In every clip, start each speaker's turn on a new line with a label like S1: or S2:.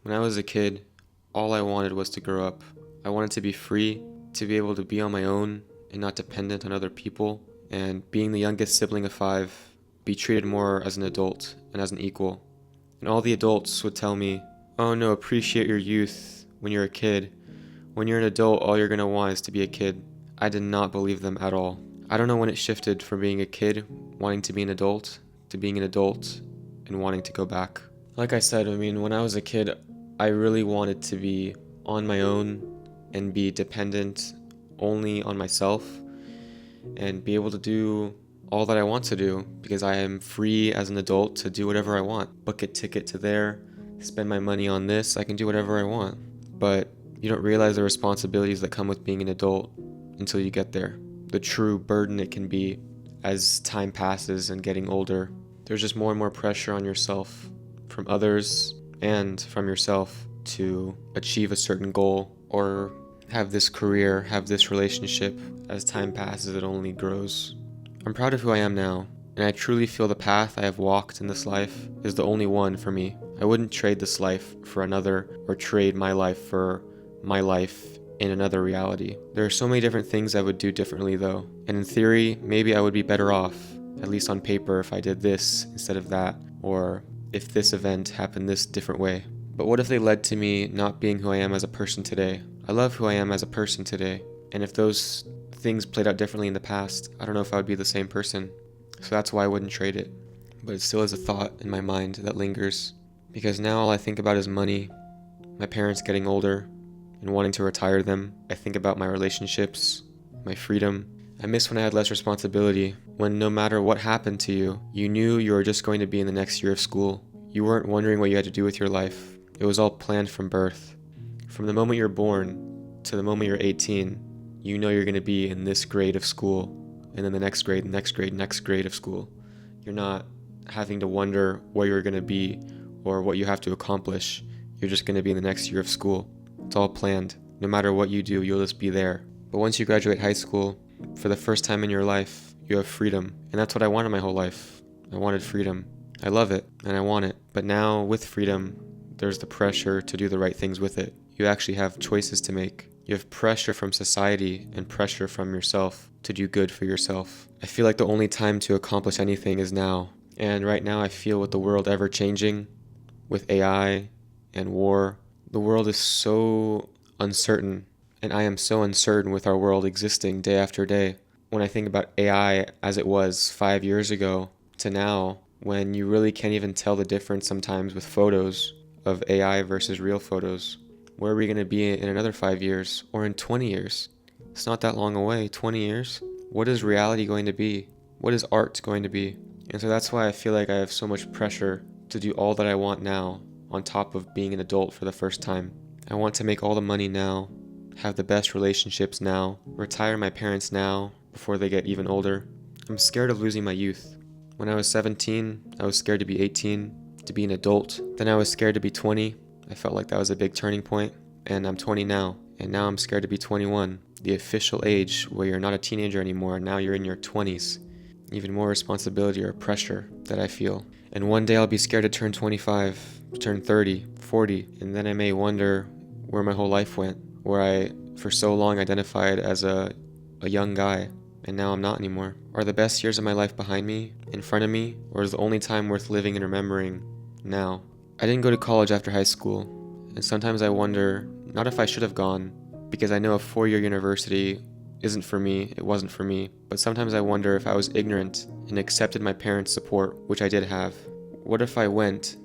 S1: When I was a kid, all I wanted was to grow up. I wanted to be free, to be able to be on my own and not dependent on other people, and being the youngest sibling of five, be treated more as an adult and as an equal. And all the adults would tell me, oh no, appreciate your youth when you're a kid. When you're an adult, all you're gonna want is to be a kid. I did not believe them at all. I don't know when it shifted from being a kid, wanting to be an adult, to being an adult and wanting to go back. Like I said, when I was a kid, I really wanted to be on my own and be dependent only on myself and be able to do all that I want to do because I am free as an adult to do whatever I want. Book a ticket to there, spend my money on this, I can do whatever I want. But you don't realize the responsibilities that come with being an adult until you get there. The true burden it can be as time passes and getting older. There's just more and more pressure on yourself from others and from yourself to achieve a certain goal or have this career, have this relationship. As time passes, it only grows. I'm proud of who I am now, and I truly feel the path I have walked in this life is the only one for me. I wouldn't trade this life for another or trade my life for my life in another reality. There are so many different things I would do differently though, and in theory, maybe I would be better off, at least on paper, if I did this instead of that, or if this event happened this different way. But what if they led to me not being who I am as a person today? I love who I am as a person today, and if those things played out differently in the past, I don't know if I would be the same person. So that's why I wouldn't trade it. But it still is a thought in my mind that lingers, because now all I think about is money, my parents getting older, and wanting to retire them. I think about my relationships, my freedom. I miss when I had less responsibility, when no matter what happened to you, you knew you were just going to be in the next year of school. You weren't wondering what you had to do with your life. It was all planned from birth. From the moment you're born to the moment you're 18, you know you're going to be in this grade of school, and then the next grade, next grade, next grade of school. You're not having to wonder where you're going to be or what you have to accomplish. You're just going to be in the next year of school. It's all planned. No matter what you do, you'll just be there. But once you graduate high school, for the first time in your life, you have freedom. And that's what I wanted my whole life. I wanted freedom. I love it, and I want it. But now, with freedom, there's the pressure to do the right things with it. You actually have choices to make. You have pressure from society and pressure from yourself to do good for yourself. I feel like the only time to accomplish anything is now. And right now I feel with the world ever changing, with AI and war, the world is so uncertain, and I am so uncertain with our world existing day after day. When I think about AI as it was 5 years ago to now, when you really can't even tell the difference sometimes with photos of AI versus real photos. Where are we going to be in another 5 years or in 20 years? It's not that long away, 20 years. What is reality going to be? What is art going to be? And so that's why I feel like I have so much pressure to do all that I want now on top of being an adult for the first time. I want to make all the money now, have the best relationships now, retire my parents now before they get even older. I'm scared of losing my youth. When I was 17, I was scared to be 18, to be an adult. Then I was scared to be 20. I felt like that was a big turning point, and I'm 20 now, and now I'm scared to be 21, the official age where you're not a teenager anymore, now you're in your 20s. Even more responsibility or pressure that I feel. And one day I'll be scared to turn 25, to turn 30, 40, and then I may wonder where my whole life went, where I, for so long, identified as a young guy, and now I'm not anymore. Are the best years of my life behind me, in front of me, or is the only time worth living and remembering now? I didn't go to college after high school, and sometimes I wonder, not if I should have gone, because I know a 4-year university isn't for me, it wasn't for me, but sometimes I wonder if I was ignorant and accepted my parents' support, which I did have. What if I went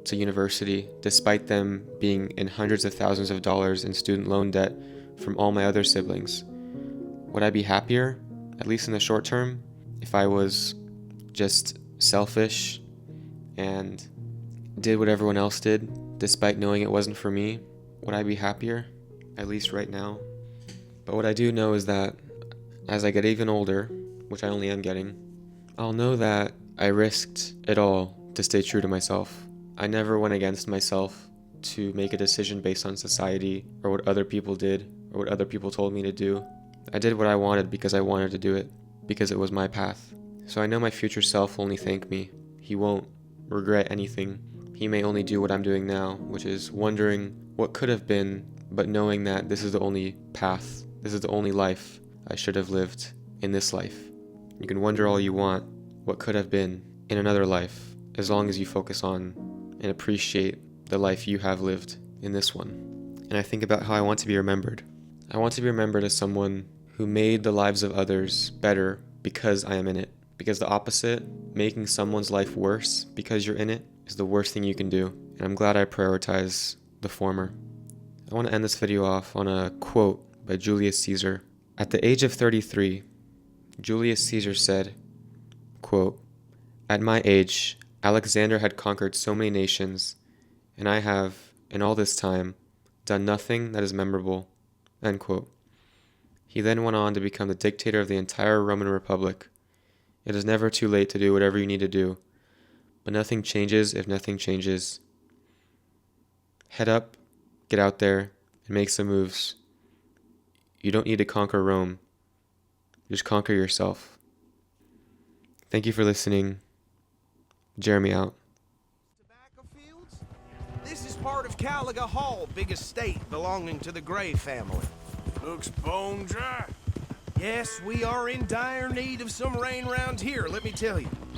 S1: to university, despite them being in hundreds of thousands of dollars in student loan debt from all my other siblings? Would I be happier, at least in the short term, if I was just selfish and did what everyone else did, despite knowing it wasn't for me? Would I be happier, at least right now? But what I do know is that as I get even older, which I only am getting, I'll know that I risked it all to stay true to myself. I never went against myself to make a decision based on society or what other people did or what other people told me to do. I did what I wanted because I wanted to do it, because it was my path. So I know my future self will only thank me. He won't regret anything. he may only do what I'm doing now, which is wondering what could have been, but knowing that this is the only path, this is the only life I should have lived in this life. You can wonder all you want what could have been in another life, as long as you focus on and appreciate the life you have lived in this one. And I think about how I want to be remembered. I want to be remembered as someone who made the lives of others better because I am in it. Because the opposite, making someone's life worse because you're in it, is the worst thing you can do. And I'm glad I prioritize the former. I want to end this video off on a quote by Julius Caesar. At the age of 33, Julius Caesar said, quote, "At my age, Alexander had conquered so many nations, and I have, in all this time, done nothing that is memorable." End quote. He then went on to become the dictator of the entire Roman Republic. It is never too late to do whatever you need to do, but nothing changes if nothing changes. Head up, get out there, and make some moves. You don't need to conquer Rome. Just conquer yourself. Thank you for listening. Jeremy out.
S2: Tobacco fields? This is part of Caliga Hall, big estate belonging to the Gray family.
S3: Looks bone dry.
S2: Yes, we are in dire need of some rain round here, let me tell you.